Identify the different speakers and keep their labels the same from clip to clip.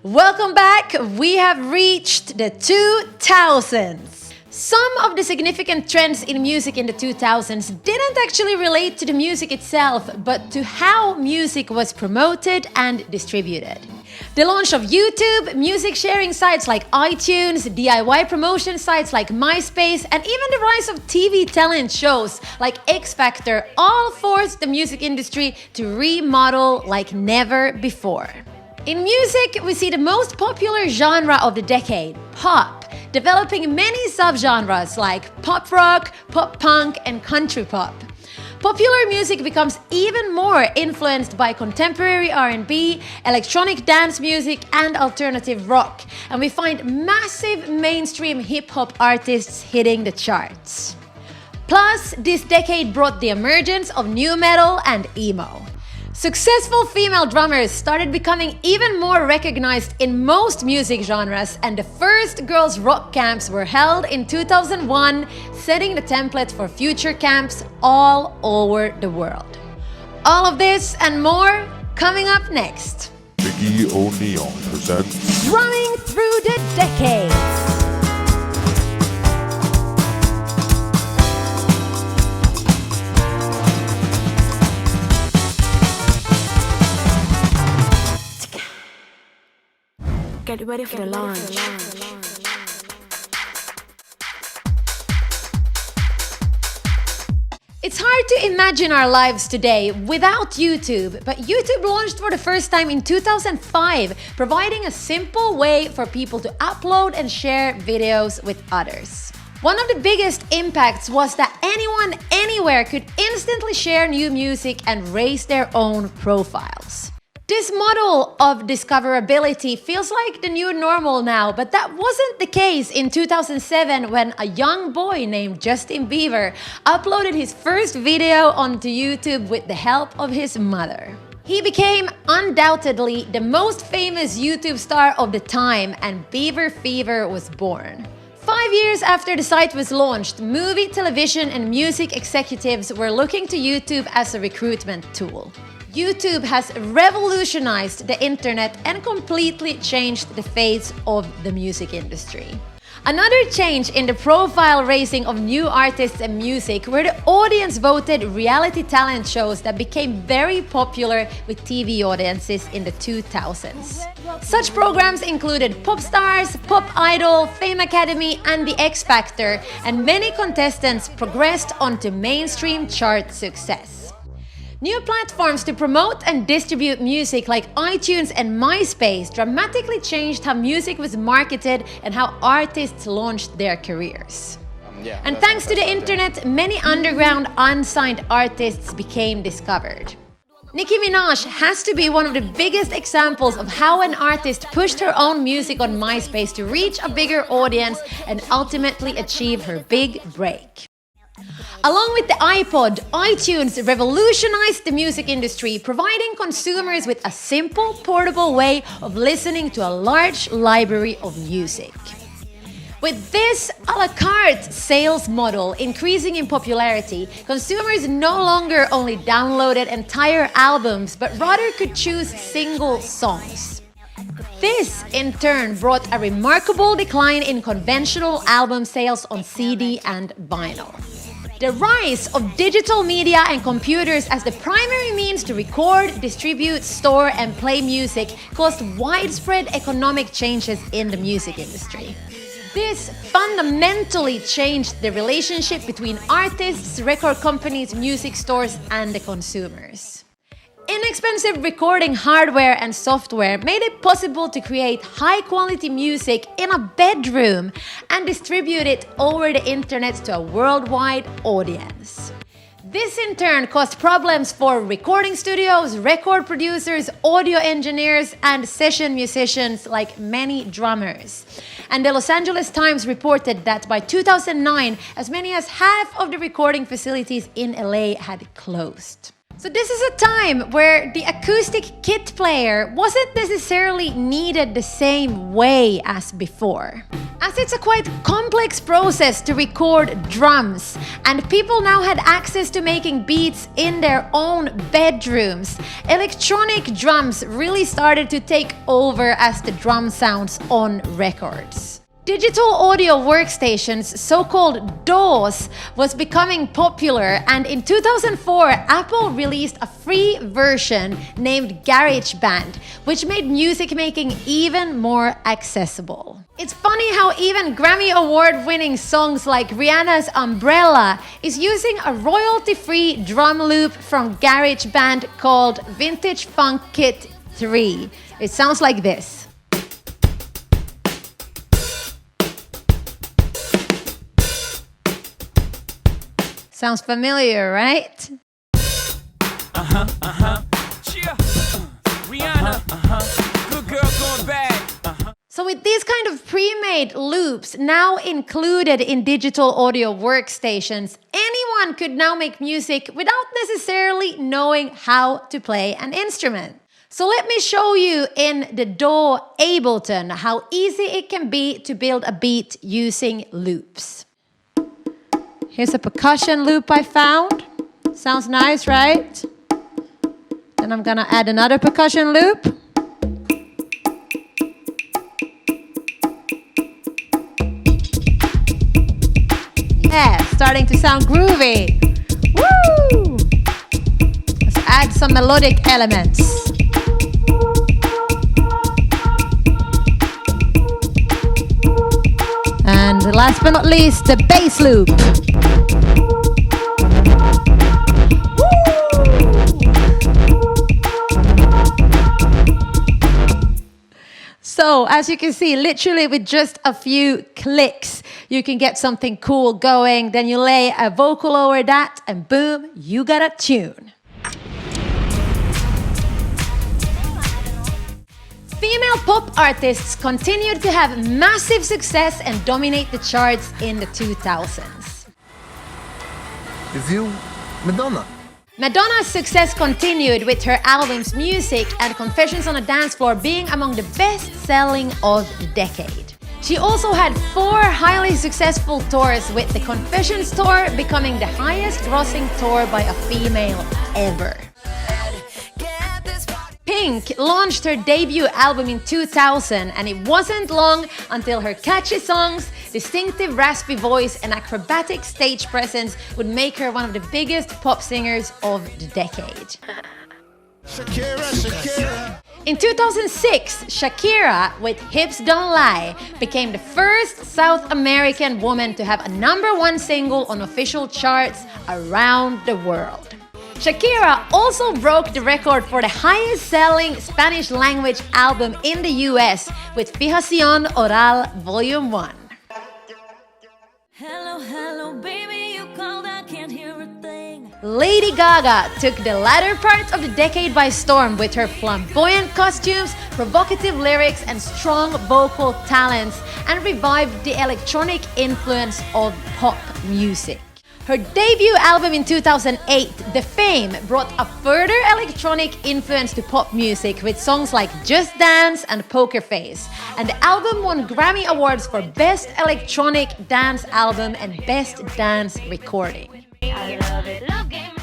Speaker 1: Welcome back. We have reached the 2000s. Some of the significant trends in music in the 2000s didn't actually relate to the music itself, but to how music was promoted and distributed. The launch of YouTube, music sharing sites like iTunes, DIY promotion sites like MySpace, and even the rise of TV talent shows like X Factor all forced the music industry to remodel like never before. In music, we see the most popular genre of the decade, pop, developing many subgenres like pop rock, pop punk, and country pop. Popular music becomes even more influenced by contemporary R&B, electronic dance music, and alternative rock, and we find massive mainstream hip-hop artists hitting the charts. Plus, this decade brought the emergence of nu metal and emo. Successful female drummers started becoming even more recognized in most music genres, and the first girls' rock camps were held in 2001, setting the template for future camps all over the world. All of this and more coming up next.
Speaker 2: Mickey O'Neill presents
Speaker 1: Drumming Through the Decades.
Speaker 3: Get ready for the launch.
Speaker 1: It's hard to imagine our lives today without YouTube, but YouTube launched for the first time in 2005, providing a simple way for people to upload and share videos with others. One of the biggest impacts was that anyone, anywhere could instantly share new music and raise their own profiles. This model of discoverability feels like the new normal now, but that wasn't the case in 2007 when a young boy named Justin Bieber uploaded his first video onto YouTube with the help of his mother. He became undoubtedly the most famous YouTube star of the time, and Bieber Fever was born. 5 years after the site was launched, movie, television, and music executives were looking to YouTube as a recruitment tool. YouTube has revolutionized the internet and completely changed the face of the music industry. Another change in the profile raising of new artists and music were the audience-voted reality talent shows that became very popular with TV audiences in the 2000s. Such programs included Pop Stars, Pop Idol, Fame Academy, and The X Factor, and many contestants progressed onto mainstream chart success. New platforms to promote and distribute music like iTunes and MySpace dramatically changed how music was marketed and how artists launched their careers. And thanks to the internet, many underground unsigned artists became discovered. Nicki Minaj has to be one of the biggest examples of how an artist pushed her own music on MySpace to reach a bigger audience and ultimately achieve her big break. Along with the iPod, iTunes revolutionized the music industry, providing consumers with a simple, portable way of listening to a large library of music. With this a la carte sales model increasing in popularity, consumers no longer only downloaded entire albums, but rather could choose single songs. This, in turn, brought a remarkable decline in conventional album sales on CD and vinyl. The rise of digital media and computers as the primary means to record, distribute, store, and play music caused widespread economic changes in the music industry. This fundamentally changed the relationship between artists, record companies, music stores, and the consumers. Inexpensive recording hardware and software made it possible to create high-quality music in a bedroom and distribute it over the internet to a worldwide audience. This in turn caused problems for recording studios, record producers, audio engineers, and session musicians like many drummers. And the Los Angeles Times reported that by 2009, as many as half of the recording facilities in LA had closed. So this is a time where the acoustic kit player wasn't necessarily needed the same way as before. As it's a quite complex process to record drums, and people now had access to making beats in their own bedrooms, electronic drums really started to take over as the drum sounds on records. Digital audio workstations, so-called DAWs, was becoming popular, and in 2004 Apple released a free version named GarageBand, which made music making even more accessible. It's funny how even Grammy award-winning songs like Rihanna's Umbrella is using a royalty-free drum loop from GarageBand called Vintage Funk Kit 3. It sounds like this. Sounds familiar, right?
Speaker 4: Rihanna, good girl going bad.
Speaker 1: So with these kind of pre-made loops now included in digital audio workstations, anyone could now make music without necessarily knowing how to play an instrument. So let me show you in the DAW Ableton how easy it can be to build a beat using loops. Here's a percussion loop I found. Sounds nice, right? Then I'm gonna add another percussion loop. Yeah, starting to sound groovy. Woo! Let's add some melodic elements. And last but not least, the bass loop. So, as you can see, literally with just a few clicks, you can get something cool going. Then you lay a vocal over that, and boom, you got a tune. Female pop artists continued to have massive success and dominate the charts in the 2000s.
Speaker 5: Is you Madonna?
Speaker 1: Madonna's success continued with her albums Music and Confessions on a Dance Floor being among the best-selling of the decade. She also had 4 highly successful tours, with the Confessions Tour becoming the highest-grossing tour by a female ever. Pink launched her debut album in 2000, and it wasn't long until her catchy songs, distinctive raspy voice, and acrobatic stage presence would make her one of the biggest pop singers of the decade.
Speaker 5: Shakira.
Speaker 1: In 2006, Shakira, with Hips Don't Lie, became the first South American woman to have a #1 single on official charts around the world. Shakira also broke the record for the highest-selling Spanish-language album in the US with Fijación Oral Volume 1.
Speaker 6: Hello, hello, baby, you called, I can't hear a thing.
Speaker 1: Lady Gaga took the latter part of the decade by storm with her flamboyant costumes, provocative lyrics, and strong vocal talents, and revived the electronic influence of pop music. Her debut album in 2008, The Fame, brought a further electronic influence to pop music with songs like Just Dance and Poker Face. And the album won Grammy Awards for Best Electronic Dance Album and Best Dance Recording.
Speaker 6: I love it, love game.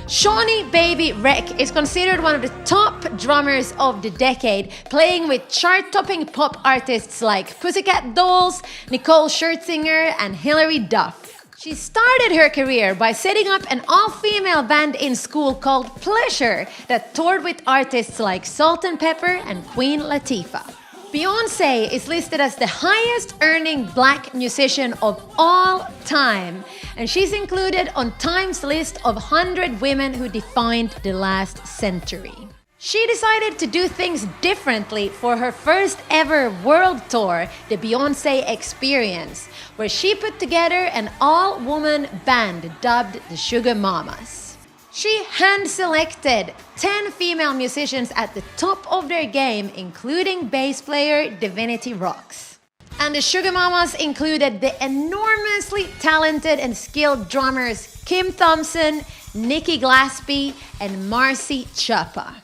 Speaker 1: Shawnee Baby Rec is considered one of the top drummers of the decade, playing with chart-topping pop artists like Pussycat Dolls, Nicole Scherzinger, and Hilary Duff. She started her career by setting up an all-female band in school called Pleasure that toured with artists like Salt-N-Pepa and Queen Latifah. Beyoncé is listed as the highest-earning black musician of all time, and she's included on Time's list of 100 women who defined the last century. She decided to do things differently for her first ever world tour, the Beyoncé Experience, where she put together an all-woman band dubbed the Sugar Mamas. She hand-selected 10 female musicians at the top of their game, including bass player Divinity Rocks. And the Sugar Mamas included the enormously talented and skilled drummers Kim Thompson, Nikki Glaspie, and Marcy Chapa.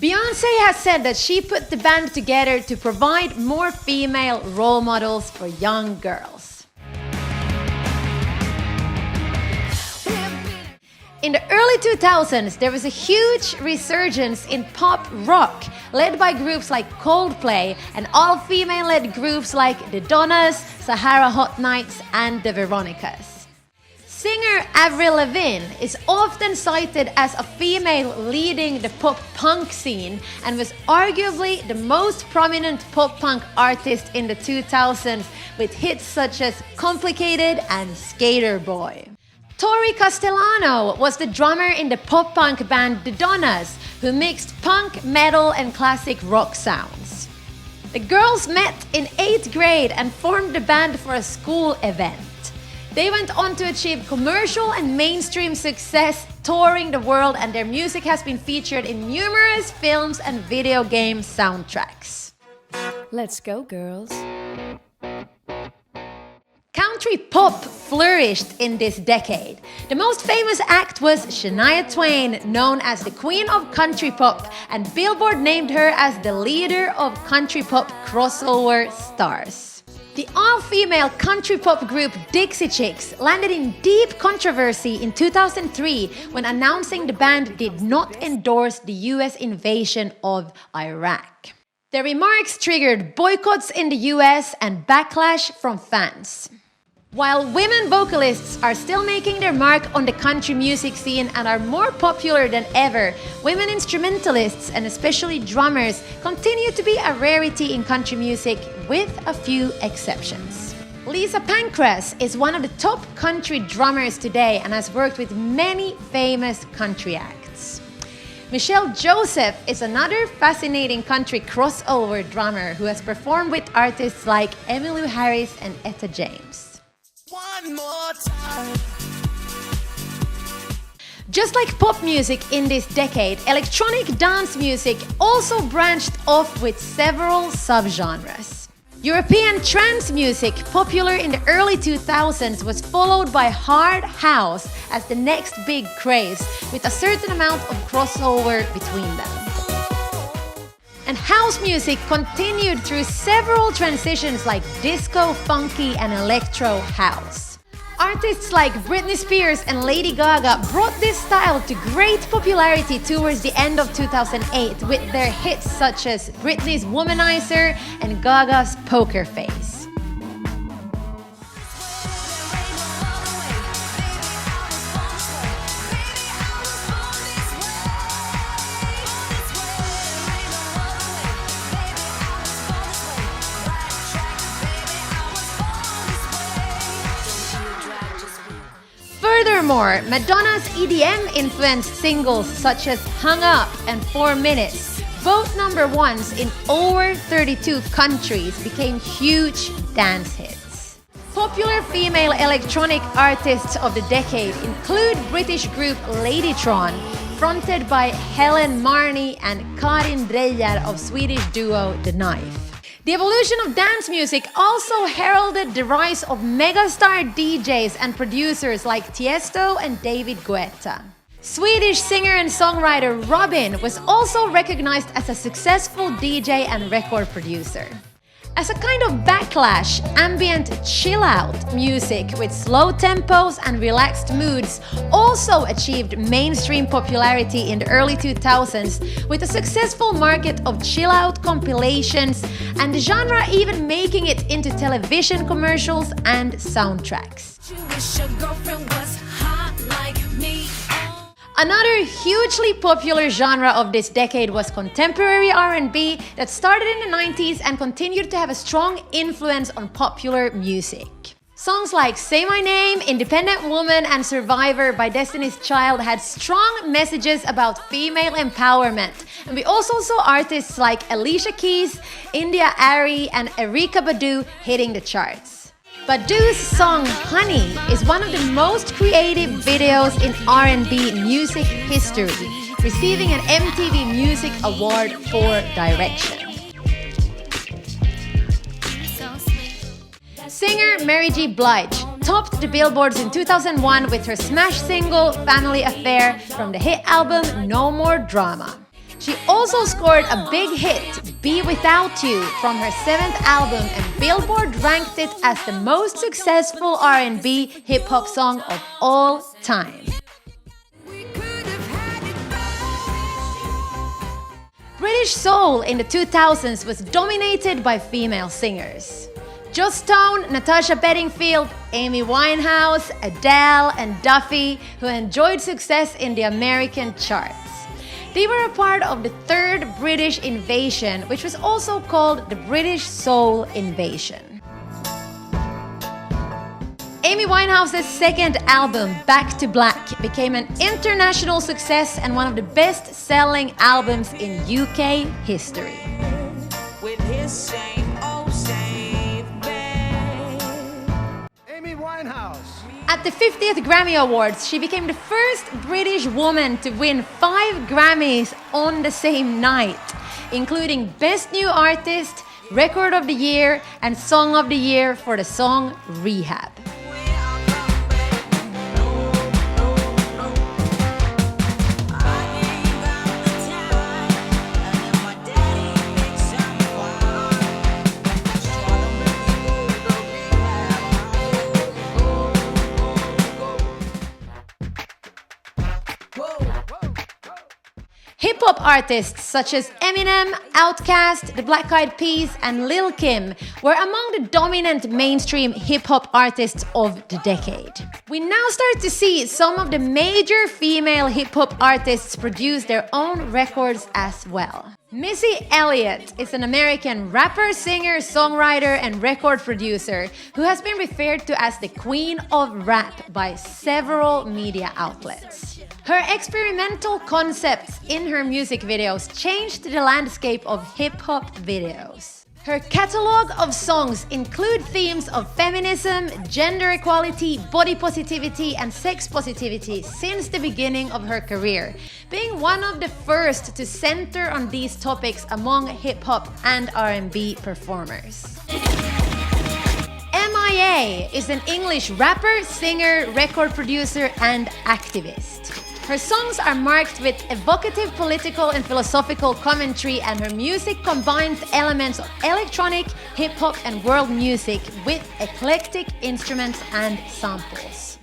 Speaker 1: Beyoncé has said that she put the band together to provide more female role models for young girls. In the early 2000s, there was a huge resurgence in pop rock, led by groups like Coldplay and all-female-led groups like the Donnas, Sahara Hot Nights, and the Veronicas. Singer Avril Lavigne is often cited as a female leading the pop-punk scene and was arguably the most prominent pop-punk artist in the 2000s with hits such as Complicated and Skater Boy. Tori Castellano was the drummer in the pop-punk band The Donnas, who mixed punk, metal, and classic rock sounds. The girls met in 8th grade and formed the band for a school event. They went on to achieve commercial and mainstream success, touring the world, and their music has been featured in numerous films and video game soundtracks.
Speaker 3: Let's go, girls.
Speaker 1: Country pop flourished in this decade. The most famous act was Shania Twain, known as the Queen of Country Pop, and Billboard named her as the leader of country pop crossover stars. The all-female country pop group Dixie Chicks landed in deep controversy in 2003 when announcing the band did not endorse the US invasion of Iraq. Their remarks triggered boycotts in the US and backlash from fans. While women vocalists are still making their mark on the country music scene and are more popular than ever, women instrumentalists and especially drummers continue to be a rarity in country music, with a few exceptions. Lisa Pancras is one of the top country drummers today and has worked with many famous country acts. Michelle Joseph is another fascinating country crossover drummer who has performed with artists like Emmylou Harris and Etta James.
Speaker 4: One more time.
Speaker 1: Just like pop music in this decade, electronic dance music also branched off with several subgenres. European trance music, popular in the early 2000s, was followed by hard house as the next big craze, with a certain amount of crossover between them. And house music continued through several transitions like disco, funky, and electro house. Artists like Britney Spears and Lady Gaga brought this style to great popularity towards the end of 2008 with their hits such as Britney's Womanizer and Gaga's Poker Face. Furthermore, Madonna's EDM-influenced singles such as Hung Up and 4 Minutes, both #1s in over 32 countries, became huge dance hits. Popular female electronic artists of the decade include British group Ladytron, fronted by Helen Marnie, and Karin Dreyer of Swedish duo The Knife. The evolution of dance music also heralded the rise of megastar DJs and producers like Tiesto and David Guetta. Swedish singer and songwriter Robin was also recognized as a successful DJ and record producer. As a kind of backlash, ambient chill-out music with slow tempos and relaxed moods also achieved mainstream popularity in the early 2000s with a successful market of chill-out compilations and the genre even making it into television commercials and soundtracks.
Speaker 6: You wish your girlfriend was hot like me.
Speaker 1: Another hugely popular genre of this decade was contemporary R&B that started in the 90s and continued to have a strong influence on popular music. Songs like Say My Name, Independent Woman, and Survivor by Destiny's Child had strong messages about female empowerment. And we also saw artists like Alicia Keys, India Arie, and Erykah Badu hitting the charts. Badu's song Honey is one of the most creative videos in R&B music history, receiving an MTV Music Award for direction. Singer Mary J. Blige topped the billboards in 2001 with her smash single Family Affair from the hit album No More Drama. She also scored a big hit, Be Without You, from her 7th album, and Billboard ranked it as the most successful R&B hip-hop song of all time. British soul in the 2000s was dominated by female singers. Joss Stone, Natasha Bedingfield, Amy Winehouse, Adele, and Duffy, who enjoyed success in the American charts. They were a part of the third British invasion, which was also called the British Soul Invasion. Amy Winehouse's second album, Back to Black, became an international success and one of the best-selling albums in UK history.
Speaker 4: with his same old same bed.
Speaker 5: Amy Winehouse.
Speaker 1: At the 50th Grammy Awards, she became the first British woman to win 5 Grammys on the same night, including Best New Artist, Record of the Year, and Song of the Year for the song Rehab. Hip-hop artists such as Eminem, Outkast, The Black Eyed Peas, and Lil' Kim were among the dominant mainstream hip-hop artists of the decade. We now start to see some of the major female hip-hop artists produce their own records as well. Missy Elliott is an American rapper, singer, songwriter, and record producer who has been referred to as the Queen of Rap by several media outlets. Her experimental concepts in her music videos changed the landscape of hip-hop videos. Her catalog of songs include themes of feminism, gender equality, body positivity, and sex positivity since the beginning of her career, being one of the first to center on these topics among hip-hop and R&B performers. MIA is an English rapper, singer, record producer, and activist. Her songs are marked with evocative political and philosophical commentary, and her music combines elements of electronic, hip-hop, and world music with eclectic instruments and samples.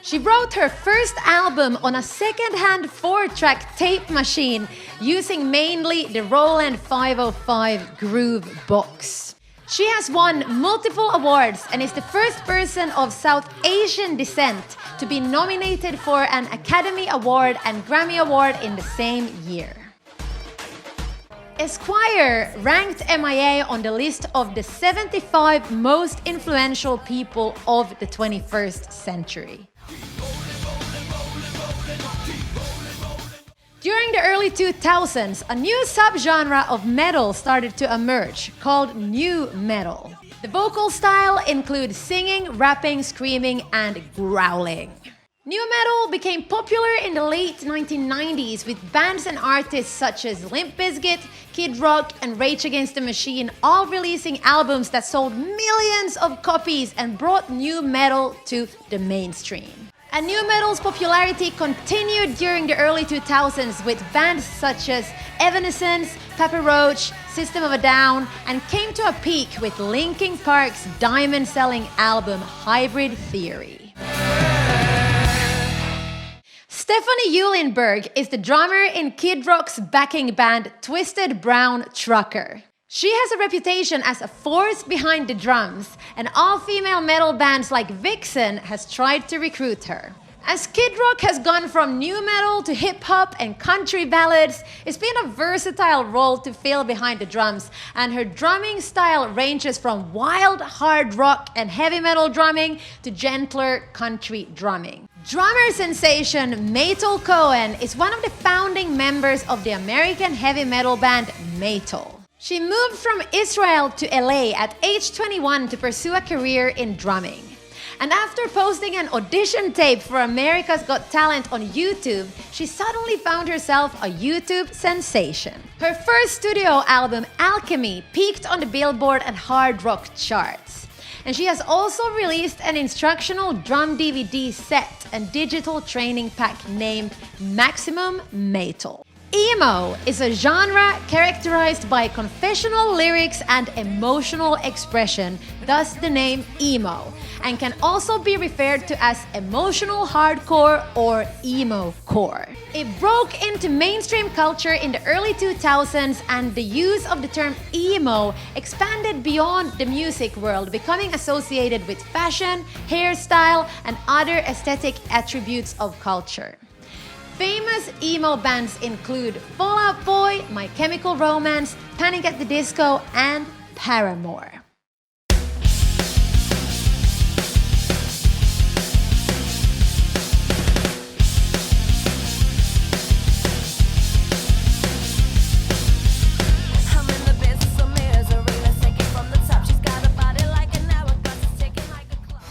Speaker 1: She wrote her first album on a second-hand 4-track tape machine using mainly the Roland 505 Groove Box. She has won multiple awards and is the first person of South Asian descent to be nominated for an Academy Award and Grammy Award in the same year. Esquire ranked MIA on the list of the 75 most influential people of the 21st century. During the early 2000s, a new subgenre of metal started to emerge, called nu metal. The vocal style includes singing, rapping, screaming, and growling. Nu metal became popular in the late 1990s with bands and artists such as Limp Bizkit, Kid Rock, and Rage Against the Machine all releasing albums that sold millions of copies and brought nu metal to the mainstream. And nu metal's popularity continued during the early 2000s with bands such as Evanescence, Papa Roach, System of a Down, and came to a peak with Linkin Park's diamond-selling album Hybrid Theory. Stephanie Eulenberg is the drummer in Kid Rock's backing band Twisted Brown Trucker. She has a reputation as a force behind the drums, and all-female metal bands like Vixen has tried to recruit her. As Kid Rock has gone from nu metal to hip-hop and country ballads, it's been a versatile role to fill behind the drums, and her drumming style ranges from wild hard rock and heavy metal drumming to gentler country drumming. Drummer sensation Maytal Cohen is one of the founding members of the American heavy metal band Maytal. She moved from Israel to LA at age 21 to pursue a career in drumming. And after posting an audition tape for America's Got Talent on YouTube, she suddenly found herself a YouTube sensation. Her first studio album, Alchemy, peaked on the Billboard and hard rock charts. And she has also released an instructional drum DVD set and digital training pack named Maximum Metal. Emo is a genre characterized by confessional lyrics and emotional expression, thus the name emo, and can also be referred to as emotional hardcore or emo-core. It broke into mainstream culture in the early 2000s, and the use of the term emo expanded beyond the music world, becoming associated with fashion, hairstyle, and other aesthetic attributes of culture. Famous emo bands include Fall Out Boy, My Chemical Romance, Panic at the Disco, and Paramore.
Speaker 6: I'm in the business of misery. Let's take it from the top. She's got a body like an hourglass, ticking like a clock.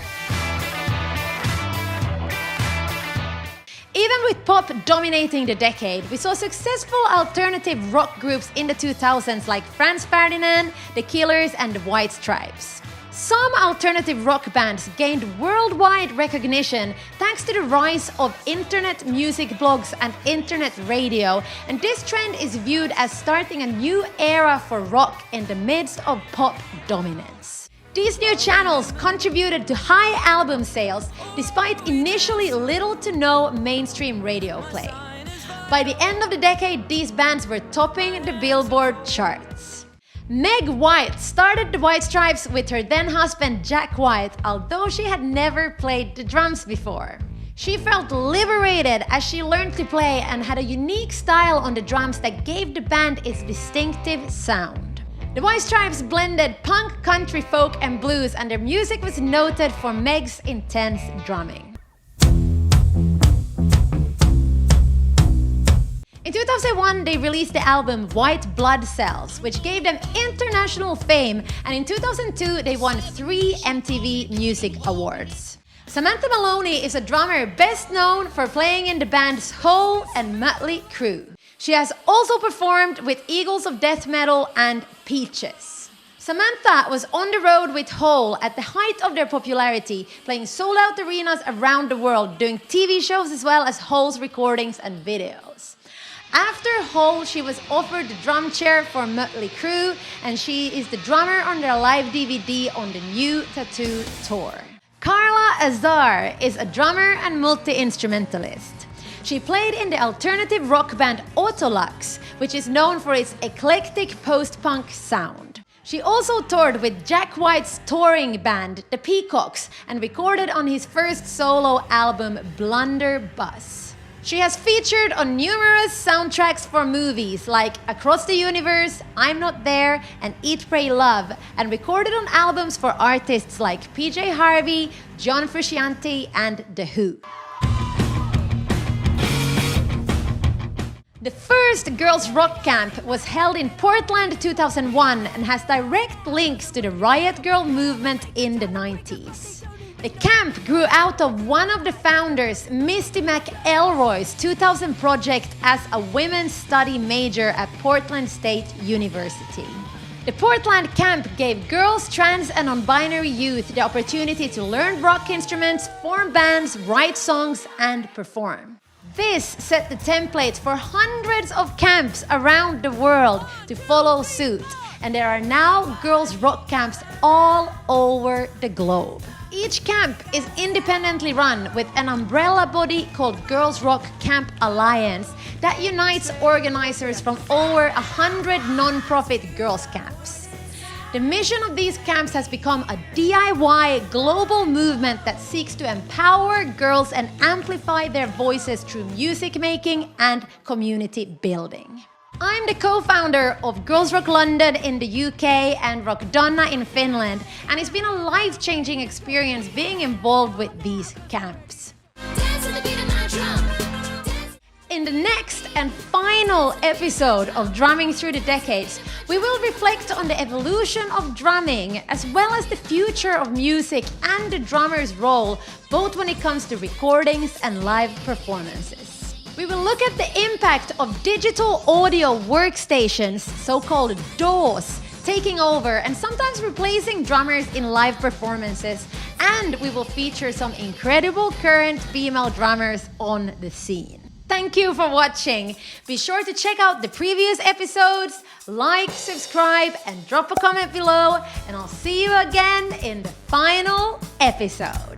Speaker 1: Even with pop dominating the decade, we saw successful alternative rock groups in the 2000s like Franz Ferdinand, The Killers, and The White Stripes. Some alternative rock bands gained worldwide recognition thanks to the rise of internet music blogs and internet radio, and this trend is viewed as starting a new era for rock in the midst of pop dominance. These new channels contributed to high album sales despite initially little to no mainstream radio play. By the end of the decade, these bands were topping the Billboard charts. Meg White started the White Stripes with her then husband Jack White, although she had never played the drums before. She felt liberated as she learned to play and had a unique style on the drums that gave the band its distinctive sound. The White Stripes blended punk, country, folk, and blues, and their music was noted for Meg's intense drumming. In 2001, they released the album White Blood Cells, which gave them international fame, and in 2002, they won 3 MTV Music Awards. Samantha Maloney is a drummer best known for playing in the bands Hole and Mötley Crüe. She has also performed with Eagles of Death Metal and Peaches. Samantha was on the road with Hole at the height of their popularity, playing sold-out arenas around the world, doing TV shows as well as Hole's recordings and videos. After Hole, she was offered the drum chair for Mötley Crüe, and she is the drummer on their live DVD on the New Tattoo tour. Carla Azar is a drummer and multi-instrumentalist. She played in the alternative rock band Autolux, which is known for its eclectic post-punk sound. She also toured with Jack White's touring band, The Peacocks, and recorded on his first solo album, Blunderbuss. She has featured on numerous soundtracks for movies like Across the Universe, I'm Not There, and Eat, Pray, Love, and recorded on albums for artists like PJ Harvey, John Frusciante, and The Who. The first Girls Rock Camp was held in Portland 2001 and has direct links to the Riot Girl movement in the 90s. The camp grew out of one of the founders, Misty McElroy's 2000 project as a women's study major at Portland State University. The Portland camp gave girls, trans, and non-binary youth the opportunity to learn rock instruments, form bands, write songs, and perform. This set the template for hundreds of camps around the world to follow suit, and there are now girls' rock camps all over the globe. Each camp is independently run with an umbrella body called Girls Rock Camp Alliance that unites organizers from over 100 non-profit girls' camps. The mission of these camps has become a DIY global movement that seeks to empower girls and amplify their voices through music making and community building. I'm the co-founder of Girls Rock London in the UK and Rockdonna in Finland, and it's been a life-changing experience being involved with these camps.
Speaker 6: Dance to the beat of my drum.
Speaker 1: In the next and final episode of Drumming Through the Decades, we will reflect on the evolution of drumming, as well as the future of music and the drummer's role, both when it comes to recordings and live performances. We will look at the impact of digital audio workstations, so-called DAWs, taking over and sometimes replacing drummers in live performances. And we will feature some incredible current female drummers on the scene. Thank you for watching. Be sure to check out the previous episodes, like, subscribe, and drop a comment below. And I'll see you again in the final episode.